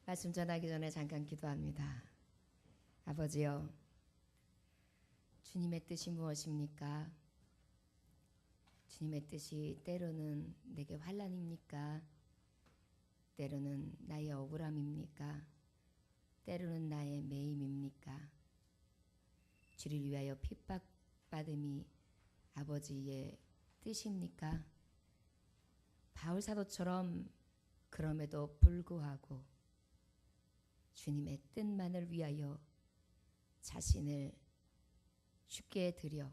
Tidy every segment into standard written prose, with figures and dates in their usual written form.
말씀 전하기 전에 잠깐 기도합니다. 아버지여, 주님의 뜻이 무엇입니까? 주님의 뜻이 때로는 내게 환난입니까? 때로는 나의 억울함입니까? 때로는 나의 매임입니까? 주를 위하여 핍박받음이 아버지의 뜻입니까? 바울 사도처럼 그럼에도 불구하고 주님의 뜻만을 위하여 자신을 쉽게 드려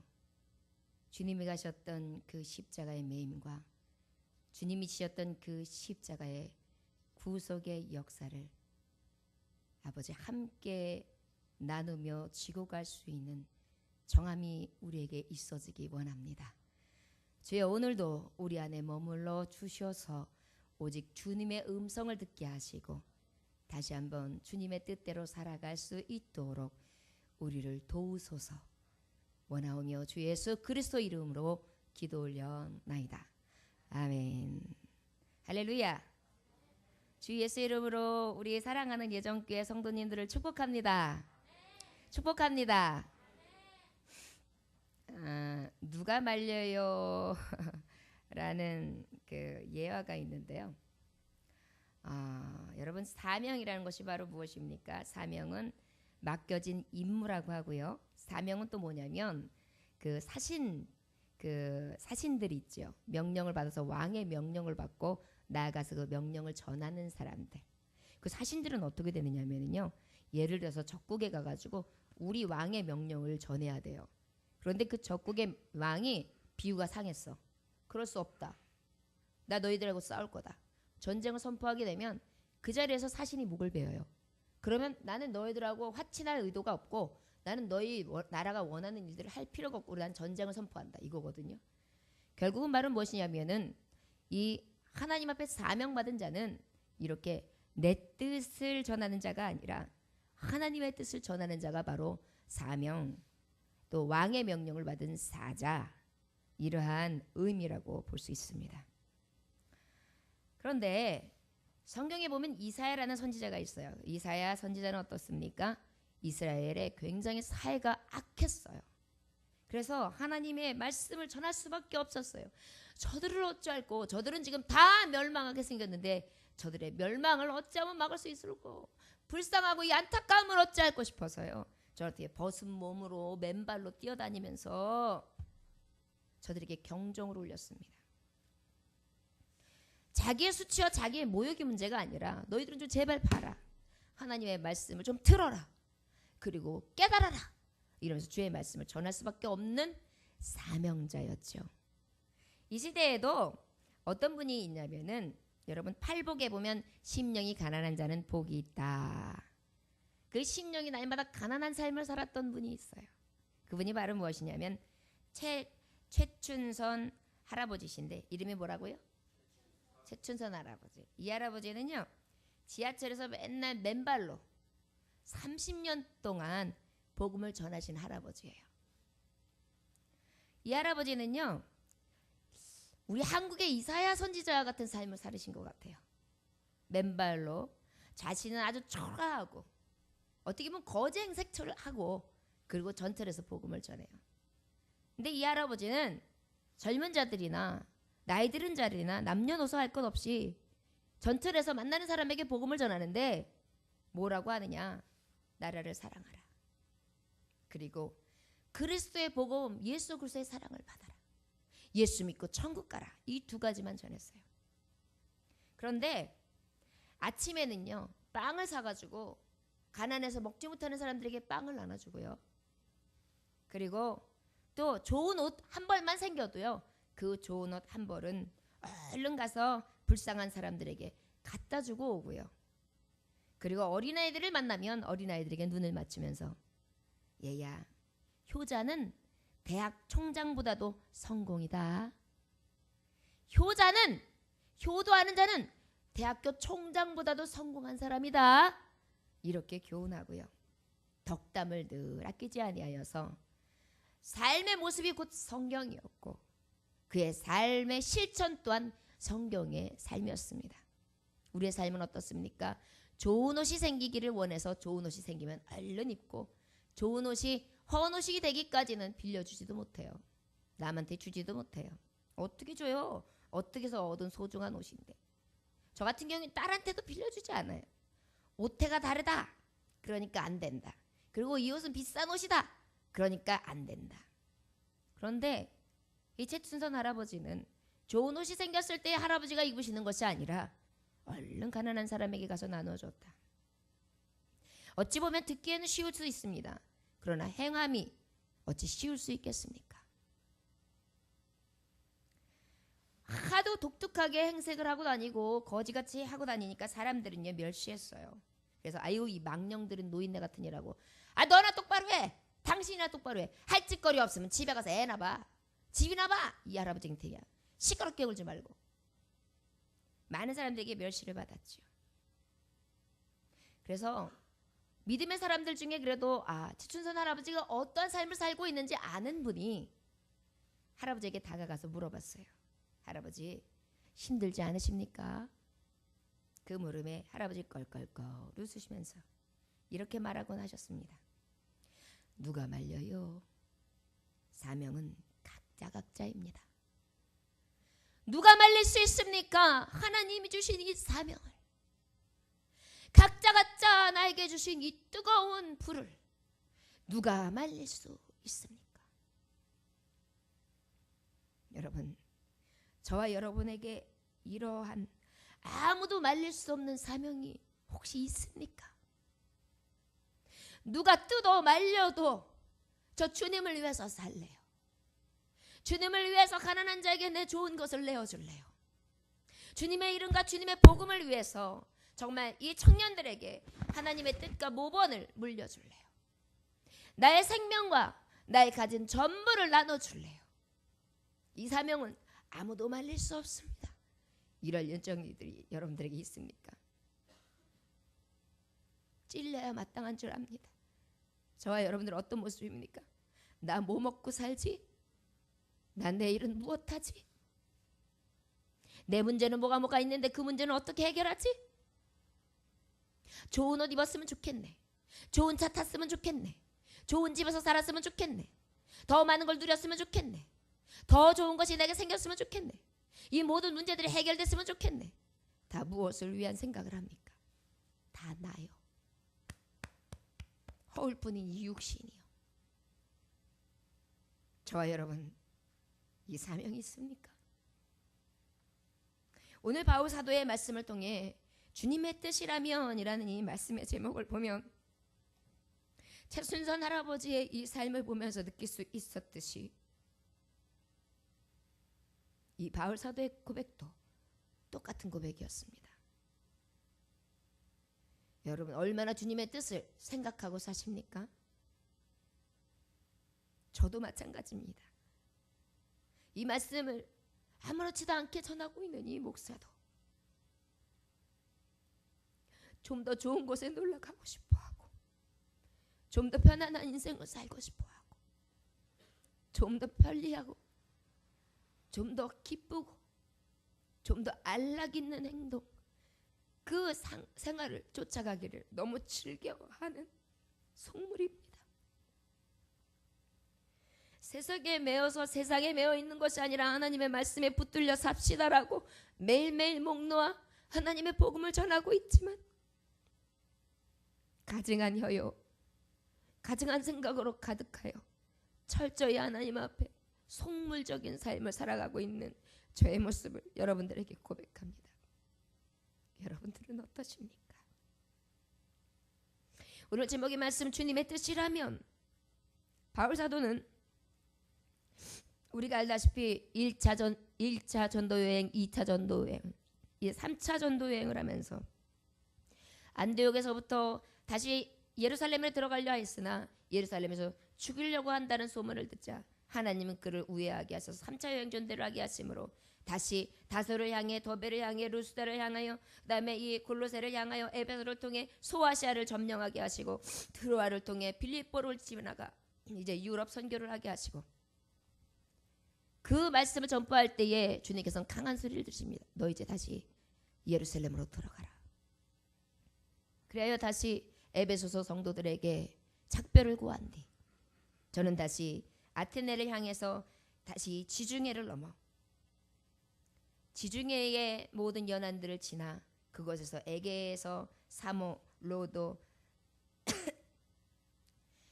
주님이 가셨던 그 십자가의 매임과 주님이 지셨던 그 십자가의 구속의 역사를 아버지 함께 나누며 지고 갈 수 있는 정함이 우리에게 있어지기 원합니다. 주여, 오늘도 우리 안에 머물러 주셔서 오직 주님의 음성을 듣게 하시고 다시 한번 주님의 뜻대로 살아갈 수 있도록 우리를 도우소서. 원하오며 주 예수 그리스도 이름으로 기도 올려나이다. 아멘. 할렐루야. 주 예수 이름으로 우리 사랑하는 예정교회 성도님들을 축복합니다. 축복합니다. 누가 말려요? 라는 그 예화가 있는데요. 여러분, 사명이라는 것이 바로 무엇입니까? 사명은 맡겨진 임무라고 하고요. 사명은 또 뭐냐면 그 사신들이 있죠. 명령을 받아서 왕의 명령을 받고 나아가서 그 명령을 전하는 사람들. 그 사신들은 어떻게 되느냐면요. 예를 들어서 적국에 가가지고 우리 왕의 명령을 전해야 돼요. 그런데 그 적국의 왕이 비유가 상했어. 그럴 수 없다. 나 너희들하고 싸울 거다. 전쟁을 선포하게 되면 그 자리에서 사신이 목을 베어요. 그러면 나는 너희들하고 화친할 의도가 없고 나는 너희 나라가 원하는 일들을 할 필요가 없고 난 전쟁을 선포한다. 이거거든요. 결국은 말은 무엇이냐면은 이 하나님 앞에 사명받은 자는 이렇게 내 뜻을 전하는 자가 아니라 하나님의 뜻을 전하는 자가 바로 사명, 또 왕의 명령을 받은 사자, 이러한 의미라고 볼 수 있습니다. 그런데 성경에 보면 이사야라는 선지자가 있어요. 이사야 선지자는 어떻습니까? 이스라엘에 굉장히 사회가 악했어요. 그래서 하나님의 말씀을 전할 수밖에 없었어요. 저들을 어찌할꼬, 저들은 지금 다 멸망하게 생겼는데 저들의 멸망을 어찌하면 막을 수 있을꼬, 불쌍하고 이 안타까움을 어찌할꼬 싶어서요. 저렇게 벗은 몸으로 맨발로 뛰어다니면서 저들에게 경종을 울렸습니다. 자기의 수치와 자기의 모욕이 문제가 아니라 너희들은 좀 제발 봐라. 하나님의 말씀을 좀 들어라. 그리고 깨달아라. 이러면서 주의 말씀을 전할 수밖에 없는 사명자였죠. 이 시대에도 어떤 분이 있냐면은 여러분 팔복에 보면 심령이 가난한 자는 복이 있다. 그 심령이 날마다 가난한 삶을 살았던 분이 있어요. 그분이 바로 무엇이냐면 최춘선 할아버지신데 이름이 뭐라고요? 최춘선 할아버지. 이 할아버지는요, 지하철에서 맨날 맨발로 30년 동안 복음을 전하신 할아버지예요. 이 할아버지는요, 우리 한국의 이사야 선지자와 같은 삶을 살으신 것 같아요. 맨발로 자신은 아주 초라하고 어떻게 보면 거쟁색처를 하고 그리고 전철에서 복음을 전해요. 근데 이 할아버지는 젊은 자들이나 나이 들은 자들이나 남녀노소 할 것 없이 전철에서 만나는 사람에게 복음을 전하는데 뭐라고 하느냐? 나라를 사랑하라. 그리고 그리스도의 복음, 예수 그리스도의 사랑을 받아라. 예수 믿고 천국 가라. 이 두 가지만 전했어요. 그런데 아침에는요, 빵을 사가지고 가난해서 먹지 못하는 사람들에게 빵을 나눠주고요. 그리고 또 좋은 옷 한 벌만 생겨도요, 그 좋은 옷 한 벌은 얼른 가서 불쌍한 사람들에게 갖다 주고 오고요. 그리고 어린아이들을 만나면 어린아이들에게 눈을 맞추면서 얘야, 효자는 대학 총장보다도 성공이다. 효자는, 효도하는 자는 대학교 총장보다도 성공한 사람이다. 이렇게 교훈하고요. 덕담을 늘 아끼지 아니하여서 삶의 모습이 곧 성경이었고 그의 삶의 실천 또한 성경의 삶이었습니다. 우리의 삶은 어떻습니까? 좋은 옷이 생기기를 원해서 좋은 옷이 생기면 얼른 입고 좋은 옷이 헌 옷이 되기까지는 빌려주지도 못해요. 남한테 주지도 못해요. 어떻게 줘요? 어떻게 해서 얻은 소중한 옷인데. 저 같은 경우는 딸한테도 빌려주지 않아요. 옷태가 다르다. 그러니까 안 된다. 그리고 이 옷은 비싼 옷이다. 그러니까 안 된다. 그런데 이 최춘선 할아버지는 좋은 옷이 생겼을 때 할아버지가 입으시는 것이 아니라 얼른 가난한 사람에게 가서 나눠줬다. 어찌 보면 듣기에는 쉬울 수 있습니다. 그러나 행함이 어찌 쉬울 수 있겠습니까? 하도 독특하게 행색을 하고 다니고 거지같이 하고 다니니까 사람들은요 멸시했어요. 그래서 아유 이 망령들은 노인네 같으니라고. 아 너나 똑바로 해. 당신이나 똑바로 해. 할 짓거리 없으면 집에 가서 애나 봐. 집이나 봐. 이 할아버지 댕태야. 시끄럽게 굴지 말고. 많은 사람들에게 멸시를 받았죠. 그래서 믿음의 사람들 중에 그래도 최춘선 할아버지가 어떤 삶을 살고 있는지 아는 분이 할아버지에게 다가가서 물어봤어요. 할아버지 힘들지 않으십니까? 그 물음에 할아버지 껄껄껄 웃으시면서 이렇게 말하곤 하셨습니다. 누가 말려요? 사명은 각자입니다. 누가 말릴 수 있습니까? 하나님이 주신 이 사명을, 각자 나에게 주신 이 뜨거운 불을 누가 말릴 수 있습니까? 여러분, 저와 여러분에게 이러한 아무도 말릴 수 없는 사명이 혹시 있습니까? 누가 뜯어 말려도 저 주님을 위해서 살래요. 주님을 위해서 가난한 자에게 내 좋은 것을 내어줄래요. 주님의 이름과 주님의 복음을 위해서 정말 이 청년들에게 하나님의 뜻과 모범을 물려줄래요. 나의 생명과 나의 가진 전부를 나눠줄래요. 이 사명은 아무도 말릴 수 없습니다. 이럴 열정이들이 여러분들에게 있습니까? 찔려야 마땅한 줄 압니다. 저와 여러분들 어떤 모습입니까? 나 뭐 먹고 살지? 나 내일은 무엇하지? 내 문제는 뭐가 있는데 그 문제는 어떻게 해결하지? 좋은 옷 입었으면 좋겠네. 좋은 차 탔으면 좋겠네. 좋은 집에서 살았으면 좋겠네. 더 많은 걸 누렸으면 좋겠네. 더 좋은 것이 내게 생겼으면 좋겠네. 이 모든 문제들이 해결됐으면 좋겠네. 다 무엇을 위한 생각을 합니까? 다 나요. 허울뿐인 이 육신이요. 저와 여러분 이 사명이 있습니까? 오늘 바울 사도의 말씀을 통해 주님의 뜻이라면 이라는 이 말씀의 제목을 보면 최순선 할아버지의 이 삶을 보면서 느낄 수 있었듯이 이 바울 사도의 고백도 똑같은 고백이었습니다. 여러분 얼마나 주님의 뜻을 생각하고 사십니까? 저도 마찬가지입니다. 이 말씀을 아무렇지도 않게 전하고 있는 이 목사도 좀 더 좋은 곳에 놀러 가고 싶어하고 좀 더 편안한 인생을 살고 싶어하고 좀 더 편리하고 좀 더 기쁘고 좀 더 안락 있는 행동 그 생활을 쫓아가기를 너무 즐겨하는 속물입니다. 세상에 매어서 세상에 매어 있는 것이 아니라 하나님의 말씀에 붙들려 삽시다라고 매일매일 목 놓아 하나님의 복음을 전하고 있지만 가증한 혀요, 가증한 생각으로 가득하여 철저히 하나님 앞에 속물적인 삶을 살아가고 있는 저의 모습을 여러분들에게 고백합니다. 여러분들은 어떠십니까? 오늘 제목의 말씀 주님의 뜻이라면 바울 사도는 우리가 알다시피 1차 전도여행, 2차 전도여행, 3차 전도여행을 하면서 안디옥에서부터 다시 예루살렘에 들어가려 했으나 예루살렘에서 죽이려고 한다는 소문을 듣자 하나님은 그를 우회하게 하셔서 3차 여행 전도를 하게 하심으로 다시 다소를 향해 더베를 향해 루스다를 향하여 그다음에 이 골로새를 향하여 에베소를 통해 소아시아를 점령하게 하시고 트로아를 통해 빌립보를 지나가 이제 유럽 선교를 하게 하시고 그 말씀을 전파할 때에 주님께서는 강한 소리를 들으십니다. 너 이제 다시 예루살렘으로 돌아가라. 그리하여 다시 에베소서 성도들에게 작별을 구한 뒤 저는 다시 아테네를 향해서 다시 지중해를 넘어 지중해의 모든 연안들을 지나 그곳에서 에게에서 사모, 로도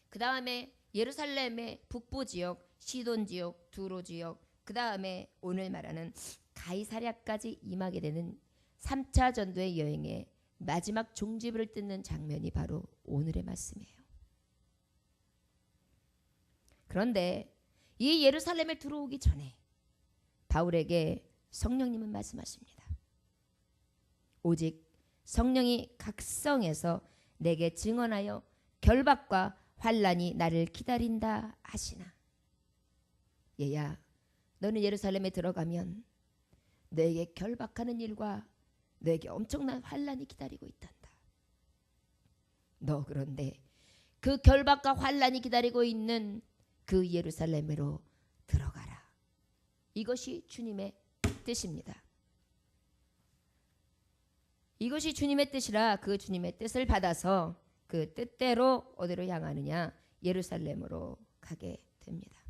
그 다음에 예루살렘의 북부 지역, 시돈 지역, 두로 지역, 그 다음에 오늘 말하는 가이사랴까지 임하게 되는 3차 전도의 여행의 마지막 종지부를 뜯는 장면이 바로 오늘의 말씀이에요. 그런데 이 예루살렘에 들어오기 전에 바울에게 성령님은 말씀하십니다. 오직 성령이 각성해서 내게 증언하여 결박과 환난이 나를 기다린다 하시나. 얘야, 너는 예루살렘에 들어가면 너에게 결박하는 일과 너에게 엄청난 환난이 기다리고 있단다. 너 그런데 그 결박과 환난이 기다리고 있는 그 예루살렘으로 들어가라. 이것이 주님의 뜻입니다. 이것이 주님의 뜻이라 그 주님의 뜻을 받아서 그 뜻대로 어디로 향하느냐? 예루살렘으로 가게 됩니다.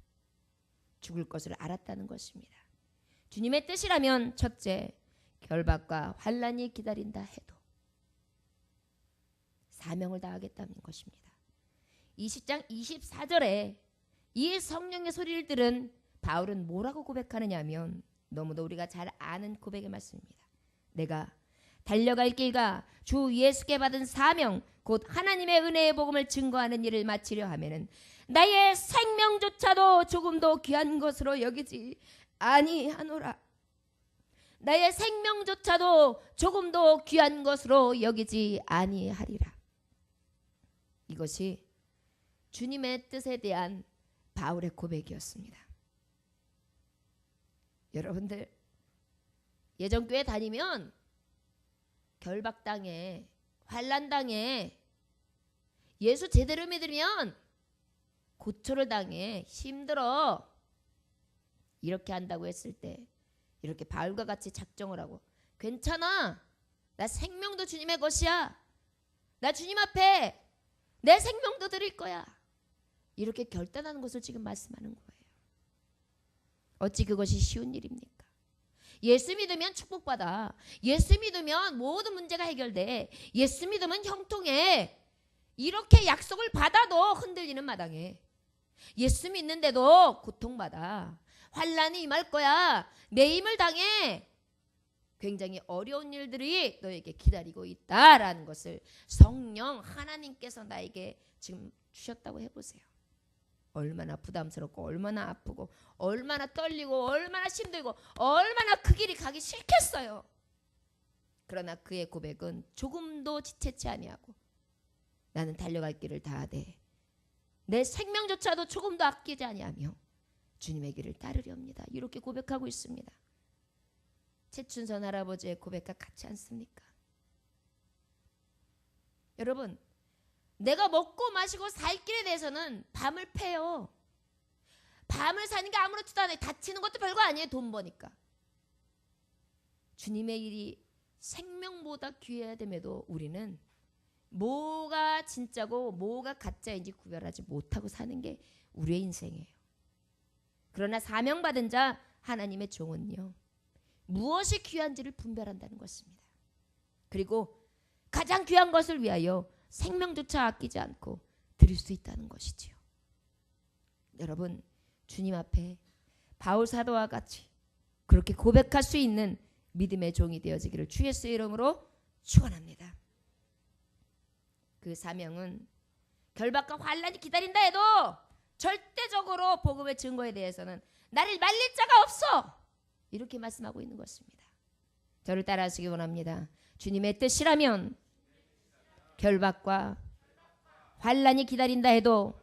죽을 것을 알았다는 것입니다. 주님의 뜻이라면 첫째, 결박과 환난이 기다린다 해도 사명을 다하겠다는 것입니다. 20장 24절에 이 성령의 소리를 들은 바울은 뭐라고 고백하느냐 하면 너무도 우리가 잘 아는 고백의 말씀입니다. 내가 달려갈 길과 주 예수께 받은 사명 곧 하나님의 은혜의 복음을 증거하는 일을 마치려 하면은 나의 생명조차도 조금도 귀한 것으로 여기지 아니하노라. 나의 생명조차도 조금도 귀한 것으로 여기지 아니하리라. 이것이 주님의 뜻에 대한 바울의 고백이었습니다. 여러분들 예전교회 다니면 결박당해, 환난당해, 예수 제대로 믿으면 고초를 당해, 힘들어 이렇게 한다고 했을 때 이렇게 바울과 같이 작정을 하고 괜찮아, 나 생명도 주님의 것이야, 나 주님 앞에 내 생명도 드릴 거야 이렇게 결단하는 것을 지금 말씀하는 거예요. 어찌 그것이 쉬운 일입니까? 예수 믿으면 축복받아, 예수 믿으면 모든 문제가 해결돼, 예수 믿으면 형통해 이렇게 약속을 받아도 흔들리는 마당에 예수 믿는데도 고통받아, 환난이 임할 거야, 매임을 당해, 굉장히 어려운 일들이 너에게 기다리고 있다라는 것을 성령 하나님께서 나에게 지금 주셨다고 해보세요. 얼마나 부담스럽고 얼마나 아프고 얼마나 떨리고 얼마나 힘들고 얼마나 그 길이 가기 싫겠어요. 그러나 그의 고백은 조금도 지체치 아니하고 나는 달려갈 길을 다하되 내 생명조차도 조금도 아끼지 아니하며 주님의 길을 따르렵니다. 이렇게 고백하고 있습니다. 최춘선 할아버지의 고백과 같지 않습니까? 여러분, 내가 먹고 마시고 살 길에 대해서는 밤을 패요. 밤을 사는 게 아무렇지도 않아요. 다치는 것도 별거 아니에요. 돈 버니까. 주님의 일이 생명보다 귀해야 됨에도 우리는 뭐가 진짜고 뭐가 가짜인지 구별하지 못하고 사는 게 우리의 인생이에요. 그러나 사명받은 자 하나님의 종은요, 무엇이 귀한지를 분별한다는 것입니다. 그리고 가장 귀한 것을 위하여 생명조차 아끼지 않고 드릴 수 있다는 것이지요. 여러분, 주님 앞에 바울 사도와 같이 그렇게 고백할 수 있는 믿음의 종이 되어지기를 주 예수의 이름으로 축원합니다. 그 사명은 결박과 환난이 기다린다 해도 절대적으로 복음의 증거에 대해서는 나를 말릴 자가 없어 이렇게 말씀하고 있는 것입니다. 저를 따라하시기 원합니다. 주님의 뜻이라면 결박과 환난이 기다린다 해도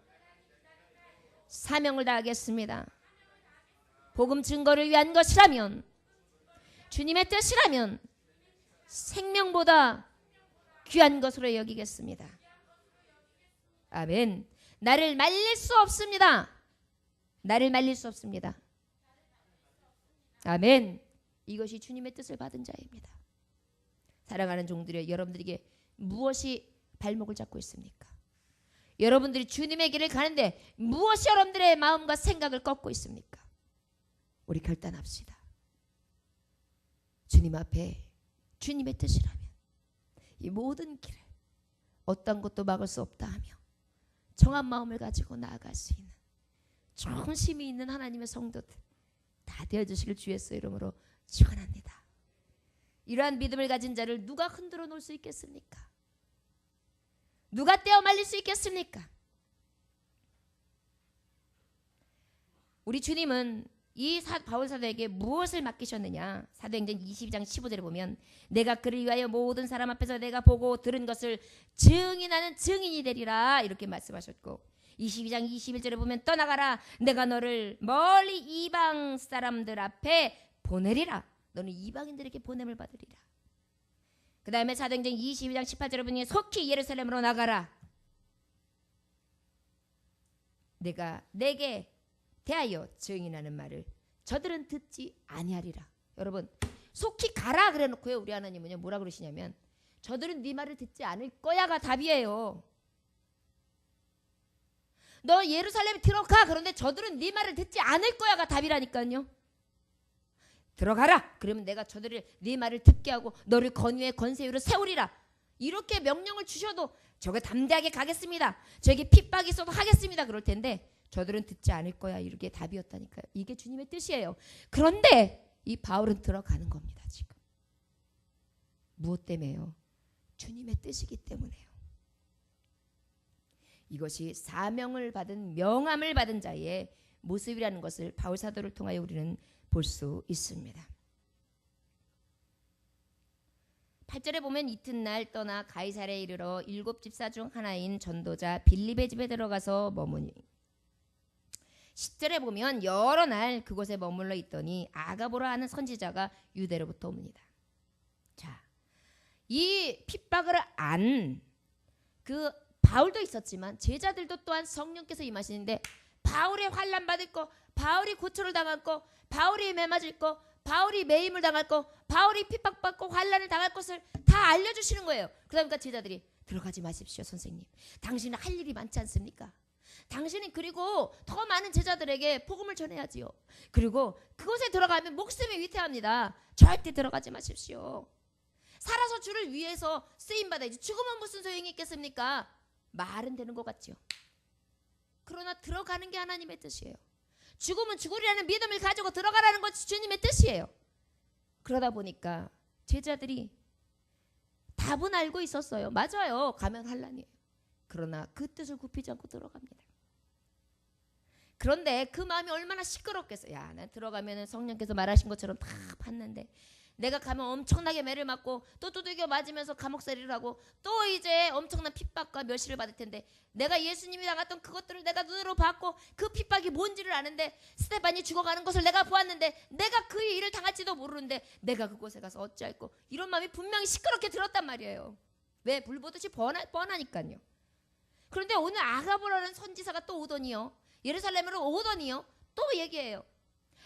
사명을 다하겠습니다. 복음 증거를 위한 것이라면, 주님의 뜻이라면 생명보다 귀한 것으로 여기겠습니다. 아멘. 나를 말릴 수 없습니다. 나를 말릴 수 없습니다. 아멘. 이것이 주님의 뜻을 받은 자입니다. 사랑하는 종들이여, 여러분들에게 무엇이 발목을 잡고 있습니까? 여러분들이 주님의 길을 가는데 무엇이 여러분들의 마음과 생각을 꺾고 있습니까? 우리 결단합시다. 주님 앞에 주님의 뜻이라면 이 모든 길을 어떤 것도 막을 수 없다 하며 정한 마음을 가지고 나아갈 수 있는忠심이 있는 하나님의 성도들 다 되어주시길 주 예수의 이름으로 축원합니다. 이러한 믿음을 가진 자를 누가 흔들어 놓을 수 있겠습니까? 누가 떼어 말릴 수 있겠습니까? 우리 주님은 이 바울 사도에게 무엇을 맡기셨느냐? 사도행전 22장 15절에 보면 내가 그를 위하여 모든 사람 앞에서 내가 보고 들은 것을 증인하는 증인이 되리라 이렇게 말씀하셨고 22장 21절에 보면 떠나가라 내가 너를 멀리 이방 사람들 앞에 보내리라 너는 이방인들에게 보냄을 받으리라. 그 다음에 사도행전 22장 18절에 보니 속히 예루살렘으로 나가라 내가 내게 대하여 증인하는 말을 저들은 듣지 아니하리라. 여러분 속히 가라 그래놓고요 우리 하나님은요 뭐라 그러시냐면 저들은 네 말을 듣지 않을 거야가 답이에요. 너 예루살렘에 들어가 그런데 저들은 네 말을 듣지 않을 거야가 답이라니까요. 들어가라 그러면 내가 저들을 네 말을 듣게 하고 너를 권위의 권세 위로 세우리라. 이렇게 명령을 주셔도 저게 담대하게 가겠습니다. 저에게 핍박이 있어도 하겠습니다. 그럴 텐데 저들은 듣지 않을 거야. 이게 답이었다니까요. 이게 주님의 뜻이에요. 그런데 이 바울은 들어가는 겁니다. 지금. 무엇 때문에요? 주님의 뜻이기 때문에요. 이것이 사명을 받은 명함을 받은 자의 모습이라는 것을 바울 사도를 통하여 우리는 볼 수 있습니다. 8절에 보면 이튿날 떠나 가이사랴에 이르러 7 집사 중 하나인 전도자 빌립의 집에 들어가서 머무니 10절에 보면 여러 날 그곳에 머물러 있더니 아가보라 하는 선지자가 유대로부터 옵니다. 자, 이 핍박을 안 그 바울도 있었지만 제자들도 또한 성령께서 임하시는데 바울이 환난 받을 거, 바울이 고초를 당할 거, 바울이 매맞을 거, 바울이 매임을 당할 거, 바울이 핍박받고 환난을 당할 것을 다 알려주시는 거예요. 그러니까 제자들이 들어가지 마십시오 선생님. 당신은 할 일이 많지 않습니까? 당신은 그리고 더 많은 제자들에게 복음을 전해야지요. 그리고 그곳에 들어가면 목숨이 위태합니다. 절대 들어가지 마십시오. 살아서 주를 위해서 쓰임받아야지. 죽으면 무슨 소용이 있겠습니까? 말은 되는 것 같죠. 그러나 들어가는 게 하나님의 뜻이에요. 죽으면 죽으리라는 믿음을 가지고 들어가라는 것이 주님의 뜻이에요. 그러다 보니까 제자들이 답은 알고 있었어요. 맞아요. 가면 환난이에요. 그러나 그 뜻을 굽히지 않고 들어갑니다. 그런데 그 마음이 얼마나 시끄럽겠어요. 야, 난 들어가면 성령께서 말하신 것처럼 다 봤는데 내가 가면 엄청나게 매를 맞고 또 두들겨 맞으면서 감옥살이를 하고 또 이제 엄청난 핍박과 멸시를 받을 텐데 내가 예수님이 당했던 그것들을 내가 눈으로 봤고 그 핍박이 뭔지를 아는데 스데반이 죽어가는 것을 내가 보았는데 내가 그 일을 당할지도 모르는데 내가 그곳에 가서 어찌할꼬 이런 마음이 분명히 시끄럽게 들었단 말이에요. 왜? 불 보듯이 뻔하니까요. 그런데 오늘 아가보라는 선지사가 또 오더니요. 예루살렘으로 오더니요. 또 얘기해요.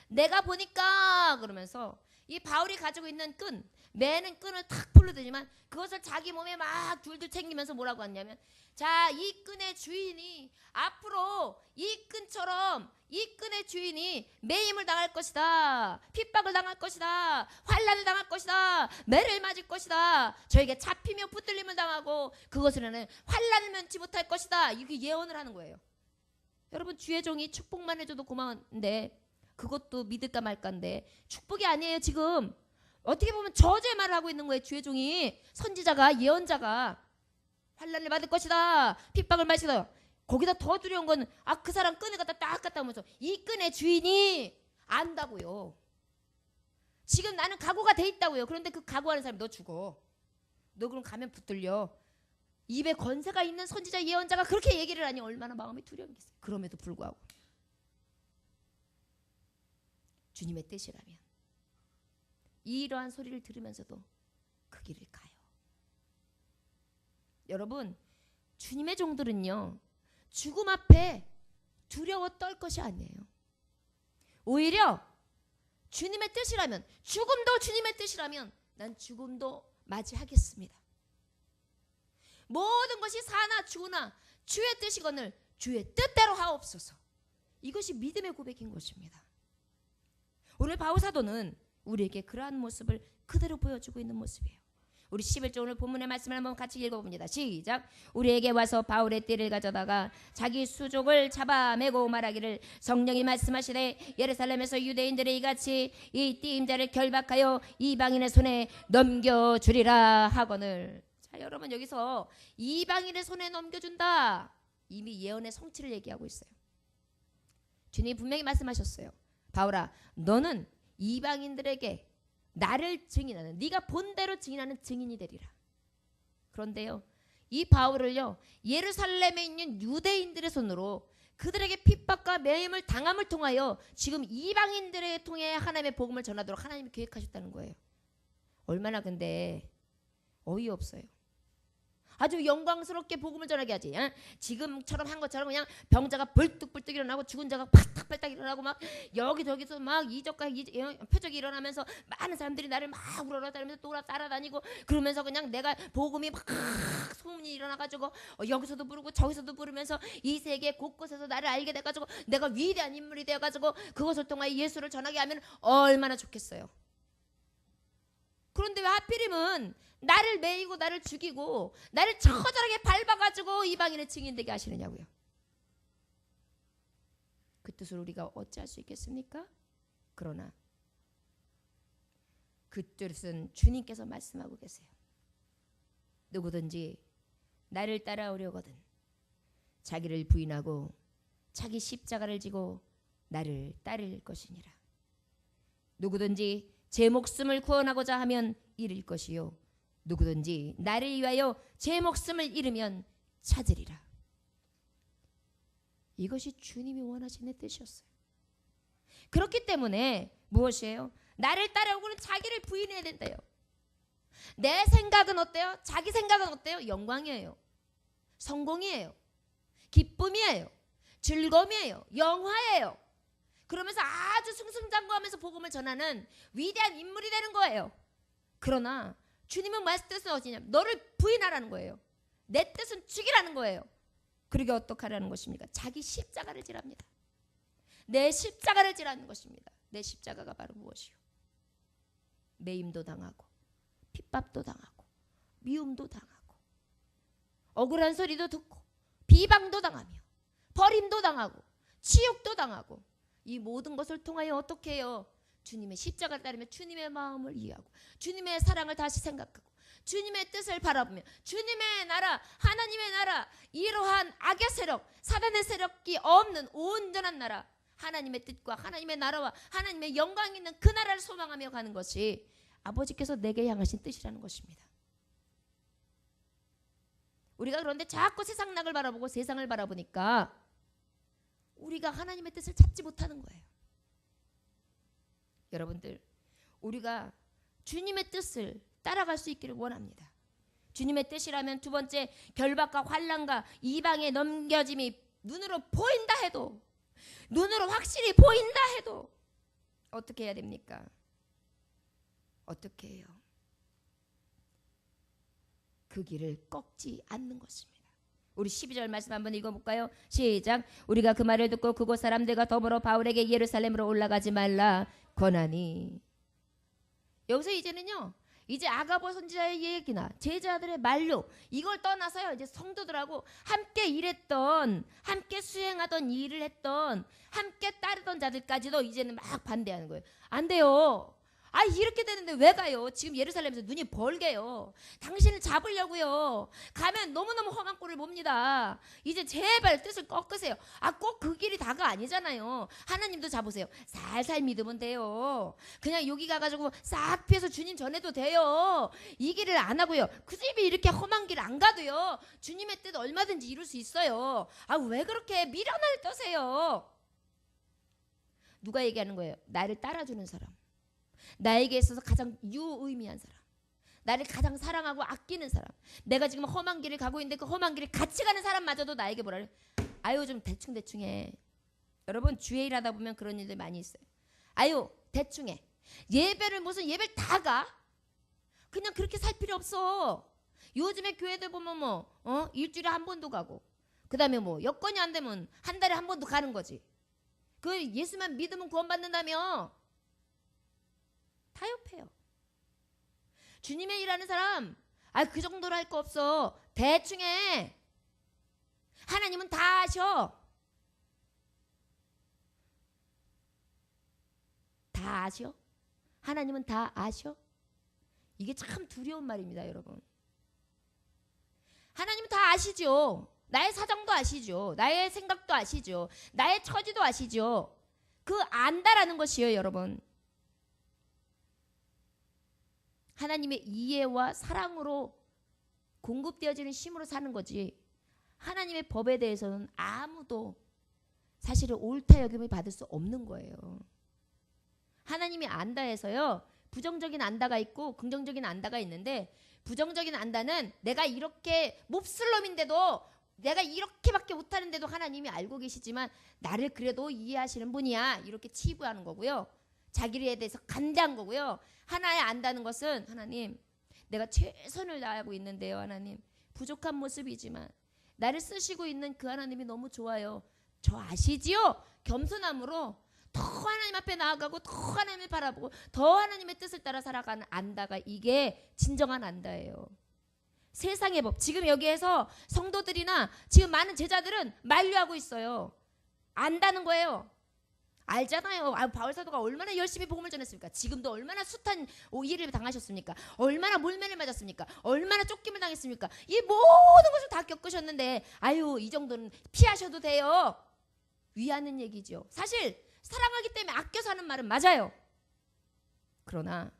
내가 보니까 그러면서 이 바울이 가지고 있는 끈, 매는 끈을 탁 풀르더니만 그것을 자기 몸에 막 둘둘 챙기면서 뭐라고 하냐면 자, 이 끈의 주인이 앞으로 이 끈처럼 이 끈의 주인이 매임을 당할 것이다. 핍박을 당할 것이다. 환난을 당할 것이다. 매를 맞을 것이다. 저에게 잡히며 붙들림을 당하고 그것으로는 환난을 면치 못할 것이다. 이렇게 예언을 하는 거예요. 여러분 주의 종이 축복만 해줘도 고마운데 그것도 믿을까 말까인데 축복이 아니에요. 지금 어떻게 보면 저주의 말을 하고 있는 거예요. 주의 종이 선지자가 예언자가 환난을 받을 것이다. 핍박을 마시다. 거기다 더 두려운 건 그 사람 끈을 갖다 딱 갖다 오면서 이 끈의 주인이 안다고요. 지금 나는 각오가 돼 있다고요. 그런데 그 각오하는 사람이 너 죽어. 너 그럼 가면 붙들려. 입에 권세가 있는 선지자 예언자가 그렇게 얘기를 하니 얼마나 마음이 두려움이겠어요. 그럼에도 불구하고 주님의 뜻이라면 이러한 소리를 들으면서도 그 길을 가요. 여러분 주님의 종들은요 죽음 앞에 두려워 떨 것이 아니에요. 오히려 주님의 뜻이라면 죽음도 주님의 뜻이라면 난 죽음도 맞이하겠습니다. 모든 것이 사나 주나 주의 뜻이거늘 주의 뜻대로 하옵소서. 이것이 믿음의 고백인 것입니다. 오늘 바울 사도는 우리에게 그러한 모습을 그대로 보여주고 있는 모습이에요. 우리 11절 오늘 본문의 말씀을 한번 같이 읽어봅니다. 시작. 우리에게 와서 바울의 띠를 가져다가 자기 수족을 잡아매고 말하기를 성령이 말씀하시되 예루살렘에서 유대인들이 이같이 이 띠임자를 결박하여 이방인의 손에 넘겨주리라 하거늘. 자, 여러분 여기서 이방인의 손에 넘겨준다. 이미 예언의 성취를 얘기하고 있어요. 주님이 분명히 말씀하셨어요. 바울아, 너는 이방인들에게 나를 증인하는, 네가 본대로 증인하는 증인이 되리라. 그런데요, 이 바울을요 예루살렘에 있는 유대인들의 손으로 그들에게 핍박과 매임을 당함을 통하여 지금 이방인들에 통해 하나님의 복음을 전하도록 하나님이 계획하셨다는 거예요. 얼마나 근데 어이없어요. 아주 영광스럽게 복음을 전하게 하지. 지금처럼 한 것처럼 그냥 병자가 벌떡벌떡 일어나고 죽은 자가 팔딱팔딱 일어나고 막 여기저기서 막 이적과 표적이 일어나면서 많은 사람들이 나를 막 우러러다니면서 따라다니고 그러면서 그냥 내가 복음이 막 소문이 일어나가지고 여기서도 부르고 저기서도 부르면서 이 세계 곳곳에서 나를 알게 돼가지고 내가 위대한 인물이 되어가지고 그것을 통하여 예수를 전하게 하면 얼마나 좋겠어요. 그런데 왜 하필이면 나를 매이고 나를 죽이고 나를 처절하게 밟아가지고 이방인의 증인되게 하시느냐고요. 그 뜻을 우리가 어찌할 수 있겠습니까? 그러나 그 뜻은 주님께서 말씀하고 계세요. 누구든지 나를 따라오려거든 자기를 부인하고 자기 십자가를 지고 나를 따를 것이니라. 누구든지 제 목숨을 구원하고자 하면 잃을 것이요 누구든지 나를 위하여 제 목숨을 잃으면 찾으리라. 이것이 주님이 원하시는 뜻이었어요. 그렇기 때문에 무엇이에요? 나를 따라오고는 자기를 부인해야 된대요. 내 생각은 어때요? 자기 생각은 어때요? 영광이에요. 성공이에요. 기쁨이에요. 즐거움이에요. 영화예요. 그러면서 아주 승승장구하면서 복음을 전하는 위대한 인물이 되는 거예요. 그러나 주님은 말씀 뜻은 어디냐면 너를 부인하라는 거예요. 내 뜻은 죽이라는 거예요. 그러게 어떻게 하라는 것입니까? 자기 십자가를 지랍니다. 내 십자가를 지라는 것입니다. 내 십자가가 바로 무엇이요? 매임도 당하고 핍박도 당하고 미움도 당하고 억울한 소리도 듣고 비방도 당하며 버림도 당하고 치욕도 당하고 이 모든 것을 통하여 어떻게 해요? 주님의 십자가를 따르며 주님의 마음을 이해하고 주님의 사랑을 다시 생각하고 주님의 뜻을 바라보며 주님의 나라, 하나님의 나라, 이러한 악의 세력, 사단의 세력이 없는 온전한 나라, 하나님의 뜻과 하나님의 나라와 하나님의 영광이 있는 그 나라를 소망하며 가는 것이 아버지께서 내게 향하신 뜻이라는 것입니다. 우리가 그런데 자꾸 세상 낙을 바라보고 세상을 바라보니까 우리가 하나님의 뜻을 찾지 못하는 거예요. 여러분들, 우리가 주님의 뜻을 따라갈 수 있기를 원합니다. 주님의 뜻이라면 두 번째, 결박과 환난과 이방의 넘겨짐이 눈으로 보인다 해도, 눈으로 확실히 보인다 해도 어떻게 해야 됩니까? 어떻게 해요? 그 길을 꺾지 않는 것입니다. 우리 12절 말씀 한번 읽어볼까요? 시작. 우리가 그 말을 듣고 그곳 사람들과 더불어 바울에게 예루살렘으로 올라가지 말라 권하니. 여기서 이제는요, 이제 아가보 선지자의 얘기나 제자들의 만류 이걸 떠나서요, 이제 성도들하고 함께 일했던, 함께 수행하던 일을 했던, 함께 따르던 자들까지도 이제는 막 반대하는 거예요. 안 돼요. 아, 이렇게 되는데 왜 가요? 지금 예루살렘에서 눈이 벌게요. 당신을 잡으려고요. 가면 너무너무 험한 꼴을 봅니다. 이제 제발 뜻을 꺾으세요. 아, 꼭 그 길이 다가 아니잖아요. 하나님도 잡으세요. 살살 믿으면 돼요. 그냥 여기 가가지고 싹 피해서 주님 전해도 돼요. 이 길을 안 하고요. 그 집이 이렇게 험한 길 안 가도요. 주님의 뜻 얼마든지 이룰 수 있어요. 아, 왜 그렇게 미련을 떠세요? 누가 얘기하는 거예요? 나를 따라주는 사람. 나에게 있어서 가장 유의미한 사람, 나를 가장 사랑하고 아끼는 사람, 내가 지금 험한 길을 가고 있는데 그 험한 길을 같이 가는 사람마저도 나에게 뭐라 그래? 아유, 좀 대충 해. 여러분, 주의 일 하다 보면 그런 일들 많이 있어요. 아유, 대충 해. 예배를 무슨 예배를 다 가? 그냥 그렇게 살 필요 없어. 요즘에 교회들 보면 일주일에 한 번도 가고, 그 다음에 여건이 안 되면 한 달에 한 번도 가는 거지. 그 예수만 믿으면 구원받는다며 타협해요. 주님의 일하는 사람, 그 정도로 할 거 없어. 대충 해. 하나님은 다 아셔. 다 아셔? 하나님은 다 아셔? 이게 참 두려운 말입니다, 여러분. 하나님은 다 아시죠. 나의 사정도 아시죠. 나의 생각도 아시죠. 나의 처지도 아시죠. 그 안다라는 것이에요, 여러분. 하나님의 이해와 사랑으로 공급되어지는 힘으로 사는 거지. 하나님의 법에 대해서는 아무도 사실은 옳다 여김을 받을 수 없는 거예요. 하나님이 안다 해서요, 부정적인 안다가 있고 긍정적인 안다가 있는데, 부정적인 안다는 내가 이렇게 몹쓸 놈인데도, 내가 이렇게밖에 못하는데도 하나님이 알고 계시지만 나를 그래도 이해하시는 분이야, 이렇게 치부하는 거고요. 자기에 대해서 간대한 거고요. 하나의 안다는 것은, 하나님 내가 최선을 다하고 있는데요, 하나님 부족한 모습이지만 나를 쓰시고 있는 그 하나님이 너무 좋아요. 저 아시지요? 겸손함으로 더 하나님 앞에 나아가고 더 하나님을 바라보고 더 하나님의 뜻을 따라 살아가는 안다가, 이게 진정한 안다예요. 세상의 법, 지금 여기에서 성도들이나 지금 많은 제자들은 만류하고 있어요. 안다는 거예요. 알잖아요. 바울사도가 얼마나 열심히 복음을 전했습니까? 지금도 얼마나 숱한 일을 당하셨습니까? 얼마나 몰매를 맞았습니까? 얼마나 쫓김을 당했습니까? 이 모든 것을 다 겪으셨는데 이 정도는 피하셔도 돼요. 위하는 얘기죠. 사실 사랑하기 때문에 아껴서 하는 말은 맞아요. 그러나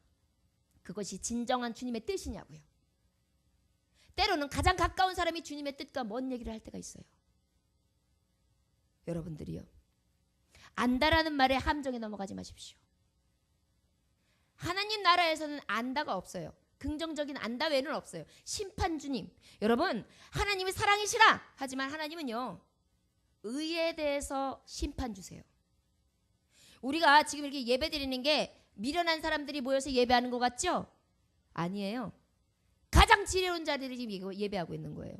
그것이 진정한 주님의 뜻이냐고요. 때로는 가장 가까운 사람이 주님의 뜻과 먼 얘기를 할 때가 있어요. 여러분들이요, 안다라는 말의 함정에 넘어가지 마십시오. 하나님 나라에서는 안다가 없어요. 긍정적인 안다 외에는 없어요. 심판 주님, 여러분, 하나님이 사랑이시라 하지만 하나님은요, 의에 대해서 심판 주세요. 우리가 지금 이렇게 예배 드리는 게 미련한 사람들이 모여서 예배하는 것 같죠? 아니에요. 가장 지혜로운 자리를 지금 예배하고 있는 거예요.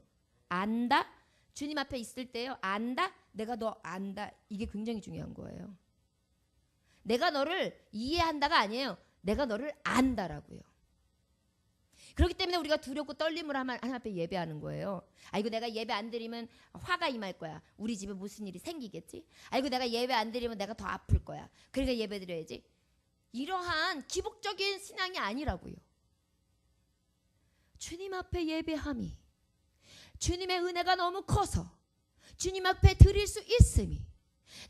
안다? 주님 앞에 있을 때요, 안다? 내가 너 안다. 이게 굉장히 중요한 거예요. 내가 너를 이해한다가 아니에요. 내가 너를 안다라고요. 그렇기 때문에 우리가 두렵고 떨림으로 하나님 앞에 예배하는 거예요. 아이고, 내가 예배 안 드리면 화가 임할 거야. 우리 집에 무슨 일이 생기겠지? 아이고, 내가 예배 안 드리면 내가 더 아플 거야. 그러니까 예배 드려야지. 이러한 기복적인 신앙이 아니라고요. 주님 앞에 예배함이, 주님의 은혜가 너무 커서 주님 앞에 드릴 수 있음이,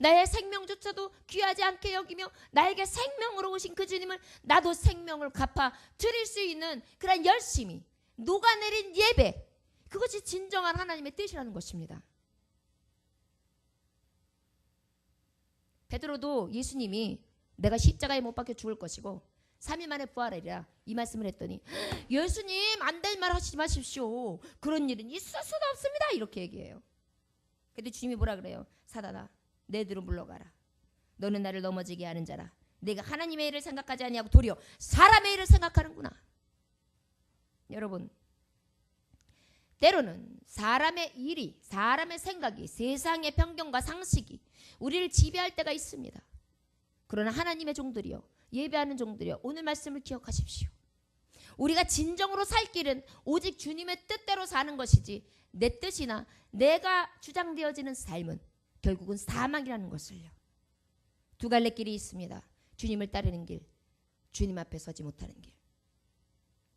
나의 생명조차도 귀하지 않게 여기며 나에게 생명으로 오신 그 주님을 나도 생명을 갚아 드릴 수 있는 그런 열심이 녹아내린 예배, 그것이 진정한 하나님의 뜻이라는 것입니다. 베드로도 예수님이 내가 십자가에 못 박혀 죽을 것이고 3일 만에 부활하리라 이 말씀을 했더니, 예수님 안 될 말 하시지 마십시오. 그런 일은 있을 수도 없습니다. 이렇게 얘기해요. 근데 주님이 뭐라 그래요? 사단아, 내 뒤로 물러가라. 너는 나를 넘어지게 하는 자라. 내가 하나님의 일을 생각하지 아니하고 도리어 사람의 일을 생각하는구나. 여러분, 때로는 사람의 일이, 사람의 생각이, 세상의 편견과 상식이 우리를 지배할 때가 있습니다. 그러나 하나님의 종들이요, 예배하는 종들이요, 오늘 말씀을 기억하십시오. 우리가 진정으로 살 길은 오직 주님의 뜻대로 사는 것이지, 내 뜻이나 내가 주장되어지는 삶은 결국은 사망이라는 것을요. 두 갈래 길이 있습니다. 주님을 따르는 길, 주님 앞에 서지 못하는 길.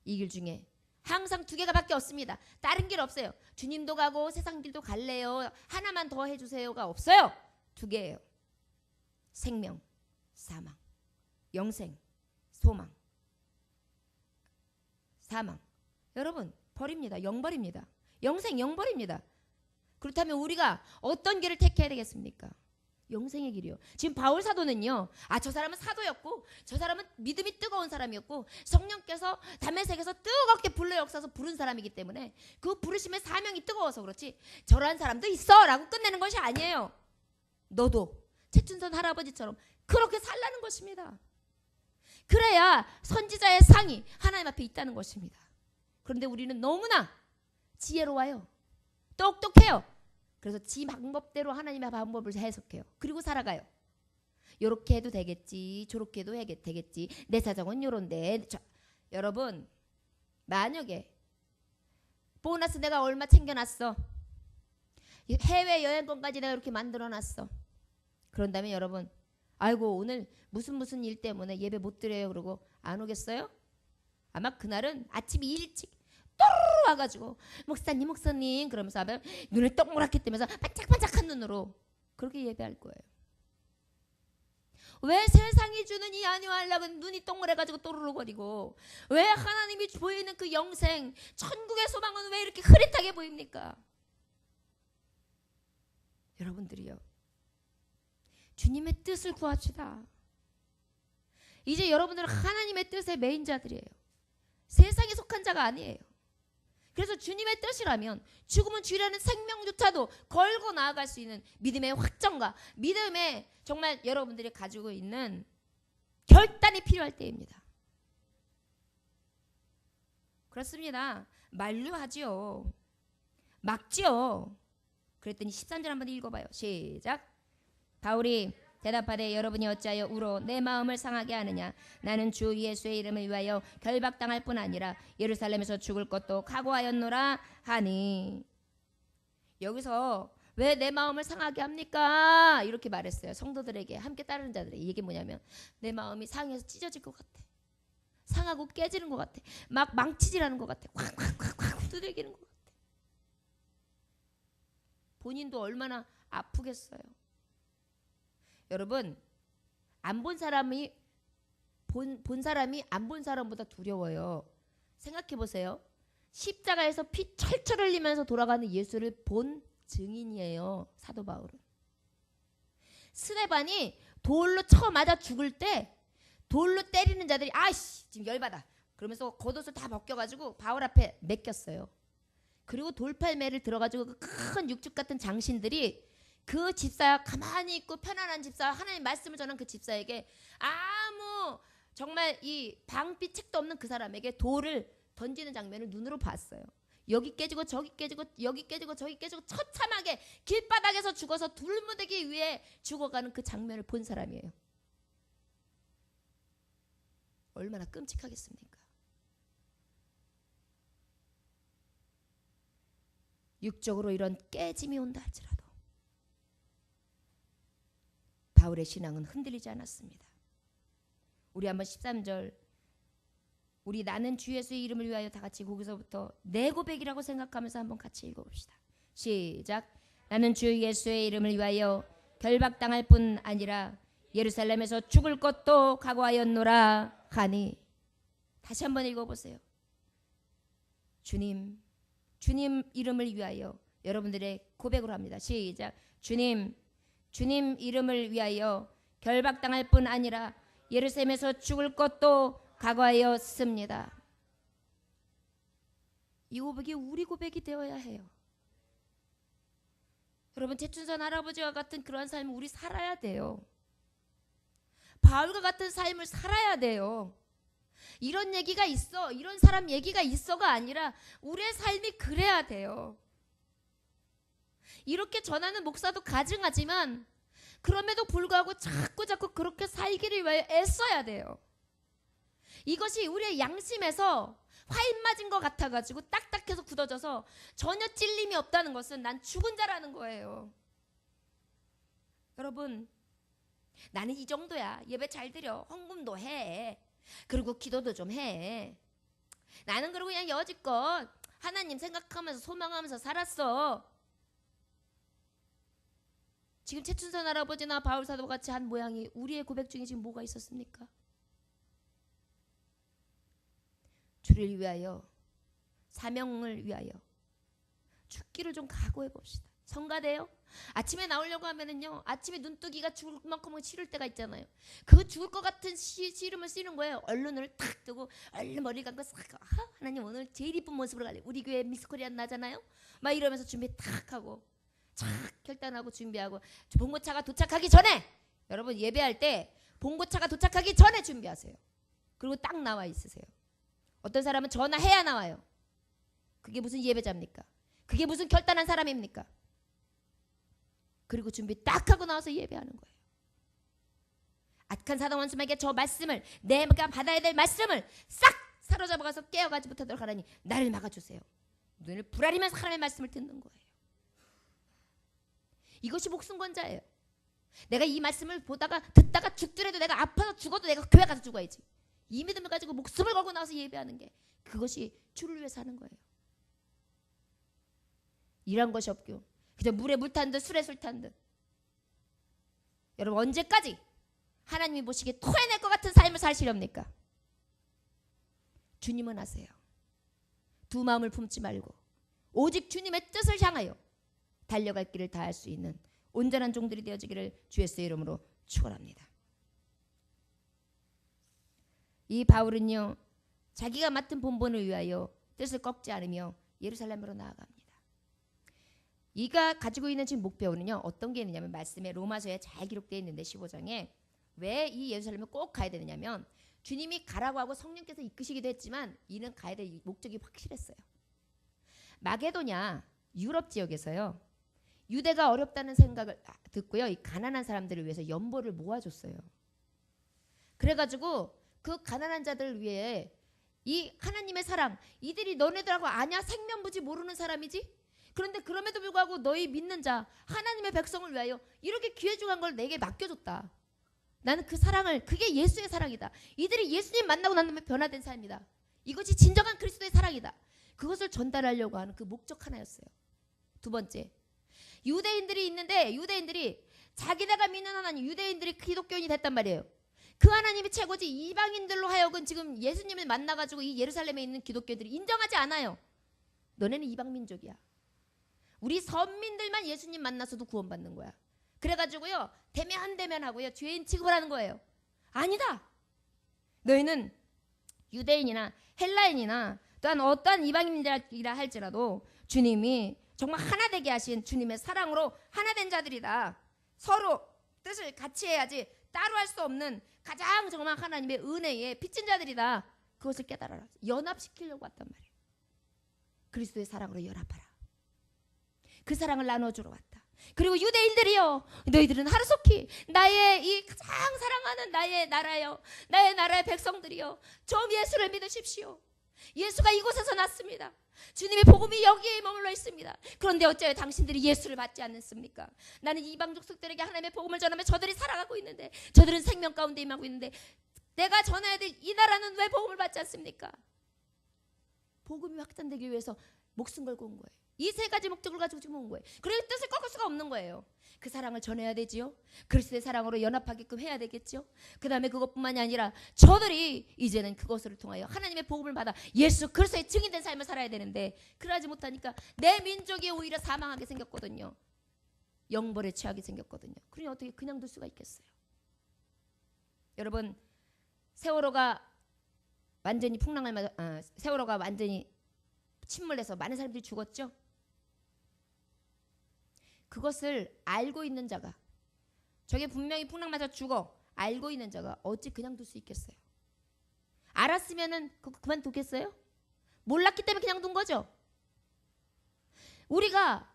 이 길 중에 항상 두 개가 밖에 없습니다. 다른 길 없어요. 주님도 가고 세상 길도 갈래요, 하나만 더 해주세요가 없어요. 두 개예요. 생명, 사망. 영생, 소망. 사망, 여러분 버립니다. 영버립니다. 영생, 영버립니다. 그렇다면 우리가 어떤 길을 택해야 되겠습니까? 영생의 길이요. 지금 바울 사도는요, 저 사람은 사도였고 저 사람은 믿음이 뜨거운 사람이었고 성령께서 다메섹에서 뜨겁게 불러 역사서 부른 사람이기 때문에 그 부르심의 사명이 뜨거워서 그렇지 저러한 사람도 있어 라고 끝내는 것이 아니에요. 너도 최춘선 할아버지처럼 그렇게 살라는 것입니다. 그래야 선지자의 상이 하나님 앞에 있다는 것입니다. 그런데 우리는 너무나 지혜로워요. 똑똑해요. 그래서 지 방법대로 하나님의 방법을 해석해요. 그리고 살아가요. 요렇게 해도 되겠지, 저렇게 해도 되겠지, 내 사정은 요런데. 여러분, 만약에 보너스 내가 얼마 챙겨놨어, 해외 여행권까지 내가 이렇게 만들어놨어. 그런 다음에 여러분, 아이고 오늘 무슨 일 때문에 예배 못 드려요 그러고 안 오겠어요? 아마 그날은 아침 일찍 또르르 와가지고 목사님 그러면서 하면 눈을 동그랗게 뜨면서 반짝반짝한 눈으로 그렇게 예배할 거예요. 왜 세상이 주는 이 안위하려면 눈이 동그래가지고 또르르거리고, 왜 하나님이 보이는 그 영생 천국의 소망은 왜 이렇게 흐릿하게 보입니까? 여러분들이요, 주님의 뜻을 구합시다. 이제 여러분들은 하나님의 뜻의 메인자들이에요. 세상에 속한 자가 아니에요. 그래서 주님의 뜻이라면 죽으면 주라는 생명조차도 걸고 나아갈 수 있는 믿음의 확정과 믿음의 정말 여러분들이 가지고 있는 결단이 필요할 때입니다. 그렇습니다. 만류하지요. 막지요. 그랬더니 13절 한번 읽어봐요. 시작. 바울이 대답하되 여러분이 어찌하여 우로 내 마음을 상하게 하느냐. 나는 주 예수의 이름을 위하여 결박당할 뿐 아니라 예루살렘에서 죽을 것도 각오하였노라 하니. 여기서 왜 내 마음을 상하게 합니까? 이렇게 말했어요. 성도들에게, 함께 따르는 자들에게. 이게 뭐냐면 내 마음이 상해서 찢어질 것 같아. 상하고 깨지는 것 같아. 막 망치질하는 것 같아. 확 두들기는 것 같아. 본인도 얼마나 아프겠어요. 여러분, 안 본 사람이 본 사람이 안 본 사람보다 두려워요. 생각해 보세요. 십자가에서 피 철철 흘리면서 돌아가는 예수를 본 증인이에요. 사도 바울은. 스데반이 돌로 쳐 맞아 죽을 때 돌로 때리는 자들이 아이씨 지금 열받아 그러면서 겉옷을 다 벗겨가지고 바울 앞에 맡겼어요. 그리고 돌팔매를 들어가지고 그 큰 육축 같은 장신들이 그 집사, 가만히 있고 편안한 집사, 하나님 말씀을 전한 그 집사에게 아무 정말 이 방비 책도 없는 그 사람에게 돌을 던지는 장면을 눈으로 봤어요. 여기 깨지고 저기 깨지고 여기 깨지고 저기 깨지고 처참하게 길바닥에서 죽어서 둘무대기 위에 죽어가는 그 장면을 본 사람이에요. 얼마나 끔찍하겠습니까? 육적으로 이런 깨짐이 온다 할지라도 바울의 신앙은 흔들리지 않았습니다. 우리 한번 13절, 우리 나는 주 예수의 이름을 위하여 다 같이 거기서부터 내 고백이라고 생각하면서 한번 같이 읽어봅시다. 시작. 나는 주 예수의 이름을 위하여 결박당할 뿐 아니라 예루살렘에서 죽을 것도 각오하였노라 하니. 다시 한번 읽어보세요. 주님 이름을 위하여 여러분들의 고백으로 합니다. 시작. 주님 이름을 위하여 결박당할 뿐 아니라 예루살렘에서 죽을 것도 각오하였습니다. 이 고백이 우리 고백이 되어야 해요. 여러분, 최춘선 할아버지와 같은 그러한 삶을 우리 살아야 돼요. 바울과 같은 삶을 살아야 돼요. 이런 얘기가 있어, 이런 사람 얘기가 있어가 아니라 우리의 삶이 그래야 돼요. 이렇게 전하는 목사도 가증하지만 그럼에도 불구하고 자꾸 그렇게 살기를 위하여 애써야 돼요. 이것이 우리의 양심에서 화인 맞은 것 같아가지고 딱딱해서 굳어져서 전혀 찔림이 없다는 것은 난 죽은 자라는 거예요. 여러분, 나는 이 정도야. 예배 잘 드려. 헌금도 해. 그리고 기도도 좀 해. 나는 그리고 그냥 여지껏 하나님 생각하면서 소망하면서 살았어. 지금 최춘선 할아버지나 바울 사도와 같이 한 모양이 우리의 고백 중에 지금 뭐가 있었습니까? 주를 위하여, 사명을 위하여 죽기를 좀 각오해 봅시다. 성가대요? 아침에 나오려고 하면은요, 아침에 눈뜨기가 죽을 만큼 싫을 때가 있잖아요. 그 죽을 것 같은 시름을 쓰는 거예요. 얼른 눈을 탁 뜨고 얼른 머리를 감고 싹, 하나님 오늘 제일 이쁜 모습으로 갈래. 우리 교회 미스코리안 나잖아요. 막 이러면서 준비 탁 하고 착 결단하고 준비하고, 봉고차가 도착하기 전에, 여러분 예배할 때 봉고차가 도착하기 전에 준비하세요. 그리고 딱 나와 있으세요. 어떤 사람은 전화해야 나와요. 그게 무슨 예배자입니까? 그게 무슨 결단한 사람입니까? 그리고 준비 딱 하고 나와서 예배하는 거예요. 악한 사단 원수에게 저 말씀을, 내가 받아야 될 말씀을 싹 사로잡아가서 깨어가지 못하도록 하라니 나를 막아주세요. 눈을 부라리면서 하나님의 말씀을 듣는 거예요. 이것이 목숨권자예요. 내가 이 말씀을 보다가 듣다가 죽더라도, 내가 아파서 죽어도 내가 교회 가서 죽어야지. 이 믿음을 가지고 목숨을 걸고 나와서 예배하는 게, 그것이 주를 위해서 하는 거예요. 일한 것이 없고 그저 물에 물 탄 듯 술에 술 탄 듯. 여러분, 언제까지 하나님이 보시기에 토해낼 것 같은 삶을 사시렵니까? 주님은 아세요. 두 마음을 품지 말고 오직 주님의 뜻을 향하여 달려갈 길을 다할 수 있는 온전한 종들이 되어지기를 주 예수의 이름으로 축원합니다. 이 바울은요, 자기가 맡은 본분을 위하여 뜻을 꺾지 않으며 예루살렘으로 나아갑니다. 이가 가지고 있는 지금 목표는요, 어떤 게 있느냐면, 말씀에 로마서에 잘 기록되어 있는데 15장에 왜 이 예루살렘을 꼭 가야 되느냐면, 주님이 가라고 하고 성령께서 이끄시기도 했지만 이는 가야 될 목적이 확실했어요. 마게도냐 유럽 지역에서요, 유대가 어렵다는 생각을 듣고요, 이 가난한 사람들을 위해서 연보를 모아줬어요. 그래가지고 그 가난한 자들을 위해 이 하나님의 사랑, 이들이 너네들하고 아냐? 생면부지 모르는 사람이지? 그런데 그럼에도 불구하고 너희 믿는 자, 하나님의 백성을 위하여 이렇게 귀해 중한 걸 내게 맡겨줬다. 나는 그 사랑을, 그게 예수의 사랑이다. 이들이 예수님 만나고 난 다음에 변화된 삶이다. 이것이 진정한 그리스도의 사랑이다. 그것을 전달하려고 하는 그 목적 하나였어요. 두 번째, 유대인들이 있는데, 유대인들이 자기네가 믿는 하나님, 유대인들이 기독교인이 됐단 말이에요. 그 하나님이 최고지, 이방인들로 하여금 지금 예수님을 만나가지고 이 예루살렘에 있는 기독교들이 인정하지 않아요. 너네는 이방민족이야. 우리 선민들만 예수님 만나서도 구원받는 거야. 그래가지고요, 대면하고요, 죄인 취급을 하는 거예요. 아니다. 너희는 유대인이나 헬라인이나 또한 어떠한 이방인이라 할지라도 주님이 정말 하나 되게 하신 주님의 사랑으로 하나 된 자들이다. 서로 뜻을 같이 해야지 따로 할 수 없는 가장 정말 하나님의 은혜에 빚진 자들이다. 그것을 깨달아라. 연합시키려고 왔단 말이에요. 그리스도의 사랑으로 연합하라. 그 사랑을 나눠주러 왔다. 그리고 유대인들이요, 너희들은 하루속히 나의 이 가장 사랑하는 나의 나라요, 나의 나라의 백성들이요, 좀 예수를 믿으십시오. 예수가 이곳에서 났습니다. 주님의 복음이 여기에 머물러 있습니다. 그런데 어째요 당신들이 예수를 받지 않습니까? 나는 이방 족속들에게 하나님의 복음을 전하며 저들이 살아가고 있는데, 저들은 생명 가운데 임하고 있는데, 내가 전해야 될 이 나라는 왜 복음을 받지 않습니까? 복음이 확산되기 위해서 목숨 걸고 온 거예요. 이 세 가지 목적을 가지고 지금 온 거예요. 그래서 뜻을 꺾을 수가 없는 거예요. 그 사랑을 전해야 되지요. 그리스도의 사랑으로 연합하게끔 해야 되겠죠. 그 다음에 그것뿐만이 아니라 저들이 이제는 그것을 통하여 하나님의 복음을 받아 예수 그리스도의 증인된 삶을 살아야 되는데, 그러지 못하니까 내 민족이 오히려 사망하게 생겼거든요. 영벌에 취하게 생겼거든요. 그러니 어떻게 그냥 둘 수가 있겠어요? 여러분, 세월호가 완전히 세월호가 완전히 침몰해서 많은 사람들이 죽었죠. 그것을 알고 있는 자가, 저게 분명히 풍랑 맞아 죽어, 알고 있는 자가 어찌 그냥 둘 수 있겠어요? 알았으면은 그만두겠어요? 몰랐기 때문에 그냥 둔 거죠. 우리가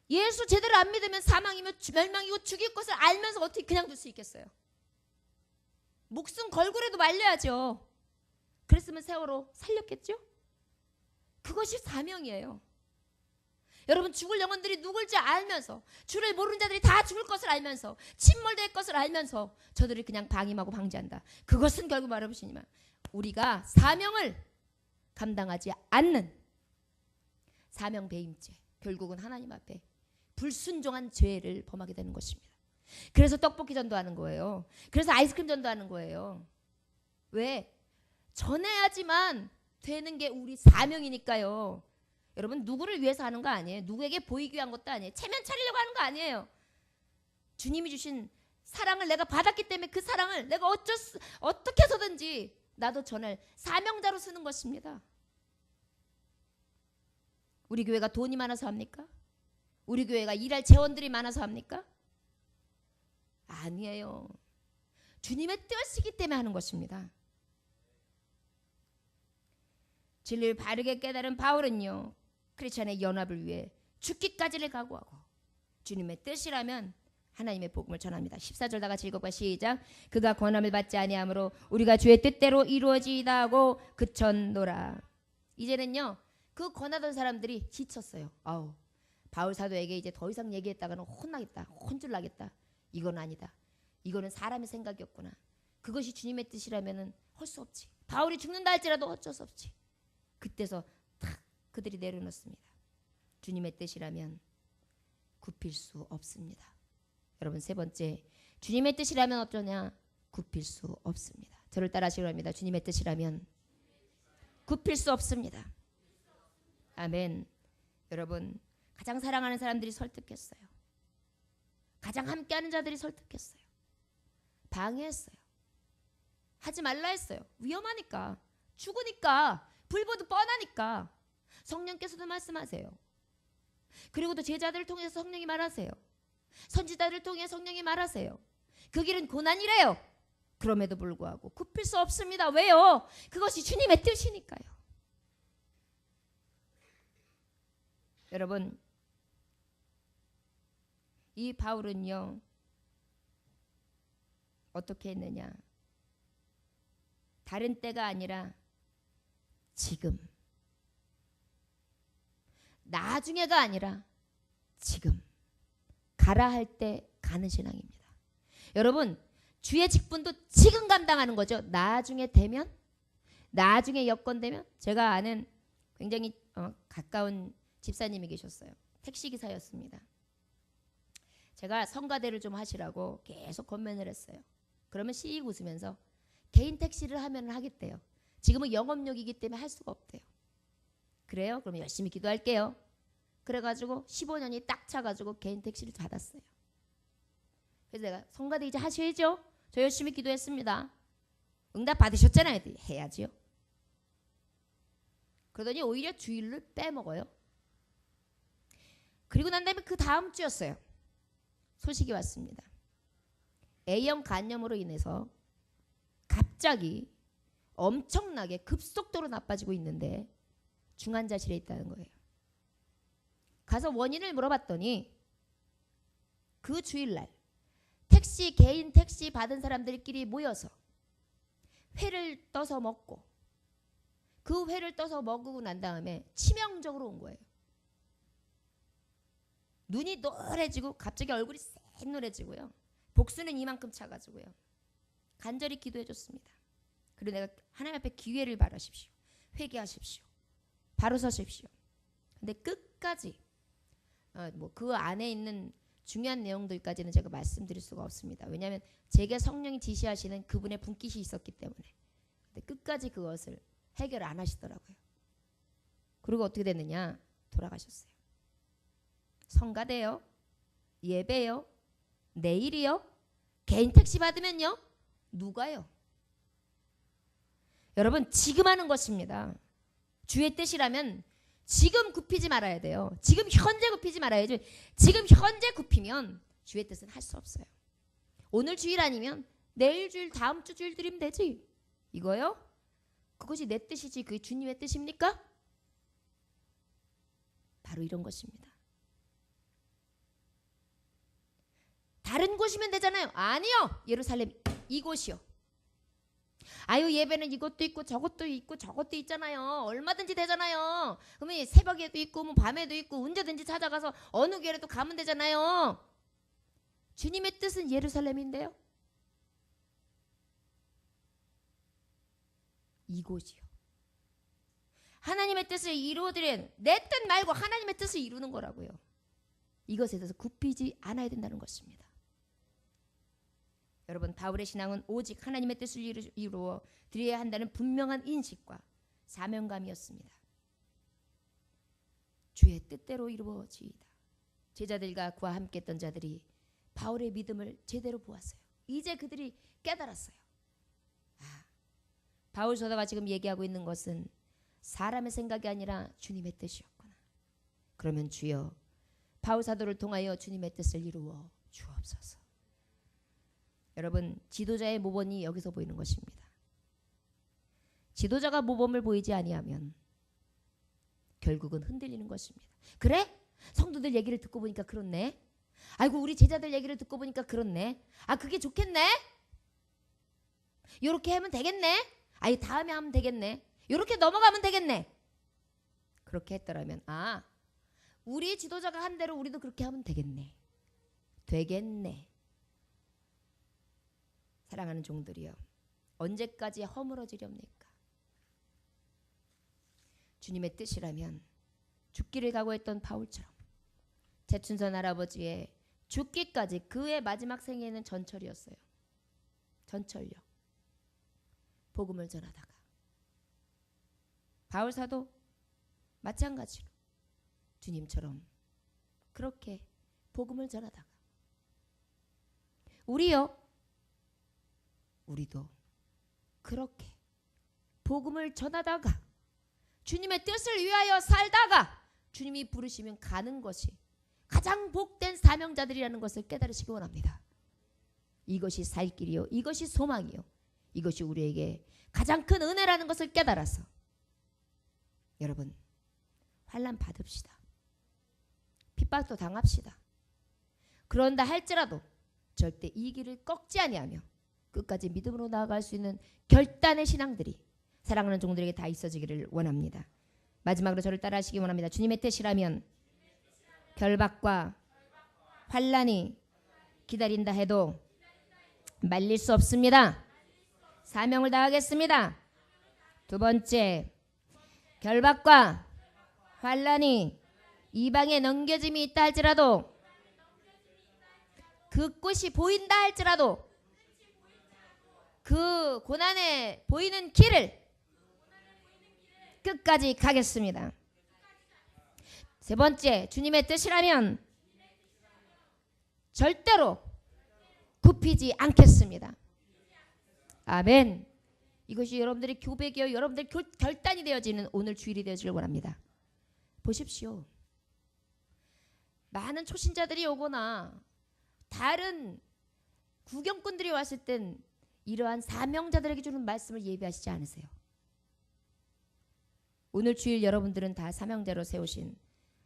예수 제대로 안 믿으면 사망이며 멸망이고 죽일 것을 알면서 어떻게 그냥 둘 수 있겠어요? 목숨 걸고라도 말려야죠. 그랬으면 세월호 살렸겠죠? 그것이 사명이에요. 여러분, 죽을 영혼들이 누굴지 알면서, 주를 모르는 자들이 다 죽을 것을 알면서, 침몰될 것을 알면서 저들을 그냥 방임하고 방지한다. 그것은 결국 말해보시니만 우리가 사명을 감당하지 않는 사명 배임죄, 결국은 하나님 앞에 불순종한 죄를 범하게 되는 것입니다. 그래서 떡볶이 전도하는 거예요. 그래서 아이스크림 전도하는 거예요. 왜? 전해야지만 되는 게 우리 사명이니까요. 여러분, 누구를 위해서 하는 거 아니에요. 누구에게 보이기 위한 것도 아니에요. 체면 차리려고 하는 거 아니에요. 주님이 주신 사랑을 내가 받았기 때문에 그 사랑을 내가 어떻게 해서든지 나도 전할 사명자로 쓰는 것입니다. 우리 교회가 돈이 많아서 합니까? 우리 교회가 일할 재원들이 많아서 합니까? 아니에요. 주님의 뜻이기 때문에 하는 것입니다. 진리를 바르게 깨달은 바울은요, 크리스천의 연합을 위해 죽기까지를 각오하고 주님의 뜻이라면 하나님의 복음을 전합니다. 14절 다 같이 읽어봐. 시작. 그가 권함을 받지 아니하므로 우리가 주의 뜻대로 이루어지이다 하고 그쳤노라. 이제는요, 그 권하던 사람들이 지쳤어요. 아우, 바울 사도에게 이제 더 이상 얘기했다가는 혼나겠다, 혼줄 나겠다. 이건 아니다. 이거는 사람의 생각이었구나. 그것이 주님의 뜻이라면은 할 수 없지. 바울이 죽는다 할지라도 어쩔 수 없지. 그때서 탁 그들이 내려놓습니다. 주님의 뜻이라면 굽힐 수 없습니다. 여러분, 세 번째, 주님의 뜻이라면 어쩌냐? 굽힐 수 없습니다. 저를 따라하시기 바랍니다. 주님의 뜻이라면 굽힐 수 없습니다. 아멘. 여러분, 가장 사랑하는 사람들이 설득했어요. 가장 함께하는 자들이 설득했어요. 방해했어요. 하지 말라 했어요. 위험하니까, 죽으니까, 불보듯 뻔하니까. 성령께서도 말씀하세요. 그리고 또 제자들을 통해서 성령이 말하세요. 선지자들을 통해 성령이 말하세요. 그 길은 고난이래요. 그럼에도 불구하고 굽힐 수 없습니다. 왜요? 그것이 주님의 뜻이니까요. 여러분, 이 바울은요, 어떻게 했느냐? 다른 때가 아니라 지금, 나중에가 아니라 지금, 가라 할 때 가는 신앙입니다. 여러분, 주의 직분도 지금 감당하는 거죠. 나중에 되면, 나중에 여건 되면. 제가 아는 굉장히 가까운 집사님이 계셨어요. 택시기사였습니다. 제가 성가대를 좀 하시라고 계속 권면을 했어요. 그러면 씩 웃으면서 개인 택시를 하면 하겠대요. 지금은 영업용이기 때문에 할 수가 없대요. 그래요? 그럼 열심히 기도할게요. 그래가지고 15년이 딱 차가지고 개인 택시를 받았어요. 그래서 내가 성가대 이제 하셔야죠. 저 열심히 기도했습니다. 응답 받으셨잖아요. 해야지요. 그러더니 오히려 주일을 빼먹어요. 그리고 난 다음에 그 다음 주였어요. 소식이 왔습니다. A형 간염으로 인해서 갑자기 엄청나게 급속도로 나빠지고 있는데 중환자실에 있다는 거예요. 가서 원인을 물어봤더니 그 주일날 개인 택시 받은 사람들끼리 모여서 회를 떠서 먹고 그 회를 떠서 먹고 난 다음에 치명적으로 온 거예요. 눈이 노래지고 갑자기 얼굴이 새노래지고요. 복수는 이만큼 차가지고요. 간절히 기도해 줬습니다. 그리고 내가 하나님 앞에 기회를 바라십시오. 회개하십시오. 바로 서십시오. 근데 끝까지 그 안에 있는 중요한 내용들까지는 제가 말씀드릴 수가 없습니다. 왜냐하면 제게 성령이 지시하시는 그분의 분깃이 있었기 때문에. 근데 끝까지 그것을 해결 안 하시더라고요. 그리고 어떻게 됐느냐? 돌아가셨어요. 성가대요, 예배요, 내일이요, 개인 택시 받으면요, 누가요? 여러분, 지금 하는 것입니다. 주의 뜻이라면 지금 굽히지 말아야 돼요. 지금 현재 굽히지 말아야지. 지금 현재 굽히면 주의 뜻은 할 수 없어요. 오늘 주일 아니면 내일 주일, 다음 주 주일 드리면 되지. 이거요? 그것이 내 뜻이지 그게 주님의 뜻입니까? 바로 이런 것입니다. 다른 곳이면 되잖아요. 아니요. 예루살렘 이곳이요. 아유, 예배는 이것도 있고 저것도 있고 저것도 있잖아요. 얼마든지 되잖아요. 그러면 새벽에도 있고 뭐 밤에도 있고 언제든지 찾아가서 어느 교회라도 가면 되잖아요. 주님의 뜻은 예루살렘인데요. 이곳이요. 하나님의 뜻을 이루어드린 내 뜻 말고 하나님의 뜻을 이루는 거라고요. 이것에 대해서 굽히지 않아야 된다는 것입니다. 여러분, 바울의 신앙은 오직 하나님의 뜻을 이루어 드려야 한다는 분명한 인식과 사명감이었습니다. 주의 뜻대로 이루어지이다. 제자들과 그와 함께 했던 자들이 바울의 믿음을 제대로 보았어요. 이제 그들이 깨달았어요. 바울 서다가 지금 얘기하고 있는 것은 사람의 생각이 아니라 주님의 뜻이었구나. 그러면 주여, 바울 사도를 통하여 주님의 뜻을 이루어 주옵소서. 여러분, 지도자의 모범이 여기서 보이는 것입니다. 지도자가 모범을 보이지 아니하면 결국은 흔들리는 것입니다. 그래? 성도들 얘기를 듣고 보니까 그렇네. 아이고 우리 제자들 얘기를 듣고 보니까 그렇네. 아 그게 좋겠네. 요렇게 하면 되겠네. 아이 다음에 하면 되겠네. 요렇게 넘어가면 되겠네. 그렇게 했더라면 아 우리 지도자가 한 대로 우리도 그렇게 하면 되겠네. 되겠네. 사랑하는 종들이여 언제까지 허물어지렵니까? 주님의 뜻이라면 죽기를 각오했던 바울처럼 제춘선 할아버지의 죽기까지 그의 마지막 생애는 전철이었어요. 전철요. 복음을 전하다가 바울 사도 마찬가지로 주님처럼 그렇게 복음을 전하다가 우리도 그렇게 복음을 전하다가 주님의 뜻을 위하여 살다가 주님이 부르시면 가는 것이 가장 복된 사명자들이라는 것을 깨달으시기 원합니다. 이것이 살 길이요 이것이 소망이요 이것이 우리에게 가장 큰 은혜라는 것을 깨달아서 여러분 환난 받읍시다. 핍박도 당합시다. 그런다 할지라도 절대 이 길을 꺾지 아니하며 끝까지 믿음으로 나아갈 수 있는 결단의 신앙들이 사랑하는 종들에게 다 있어지기를 원합니다. 마지막으로 저를 따라하시기 원합니다. 주님의 뜻이라면 결박과 환난이 기다린다 해도 말릴 수 없습니다. 사명을 다하겠습니다. 두 번째, 결박과 환난이 이방에 넘겨짐이 있다 할지라도 그 꽃이 보인다 할지라도 그 고난에 보이는 길을 끝까지 가겠습니다. 세 번째, 주님의 뜻이라면 절대로 굽히지 않겠습니다. 아멘. 이것이 여러분들의 고백이요 여러분들의 결단이 되어지는 오늘 주일이 되어지길 원합니다. 보십시오. 많은 초신자들이 오거나 다른 구경꾼들이 왔을 땐 이러한 사명자들에게 주는 말씀을 예비하시지 않으세요? 오늘 주일 여러분들은 다 사명자로 세우신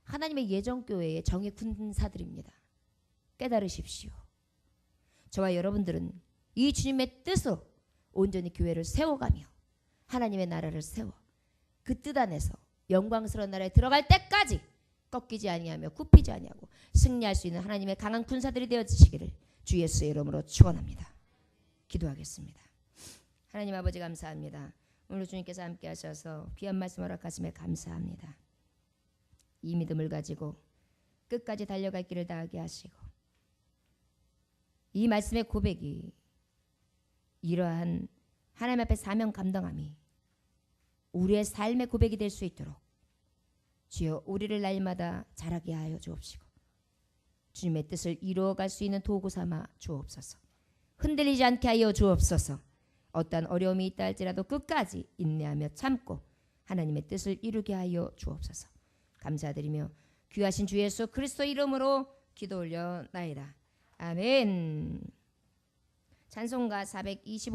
하나님의 예정교회의 정의 군사들입니다. 깨달으십시오. 저와 여러분들은 이 주님의 뜻으로 온전히 교회를 세워가며 하나님의 나라를 세워 그 뜻 안에서 영광스러운 나라에 들어갈 때까지 꺾이지 아니하며 굽히지 아니하고 승리할 수 있는 하나님의 강한 군사들이 되어지시기를 주 예수의 이름으로 축원합니다. 기도하겠습니다. 하나님 아버지 감사합니다. 오늘 주님께서 함께 하셔서 귀한 말씀 허락하심에 감사합니다. 이 믿음을 가지고 끝까지 달려갈 길을 다하게 하시고 이 말씀의 고백이 이러한 하나님 앞에 사명 감당함이 우리의 삶의 고백이 될 수 있도록 주여 우리를 날마다 자라게 하여 주옵시고 주님의 뜻을 이루어갈 수 있는 도구 삼아 주옵소서. 흔들리지 않게 하여 주옵소서. 어떠한 어려움이 있다 할지라도 끝까지 인내하며 참고 하나님의 뜻을 이루게 하여 주옵소서. 감사드리며 귀하신 주 예수 그리스도 이름으로 기도 올려나이다. 아멘. 찬송가 425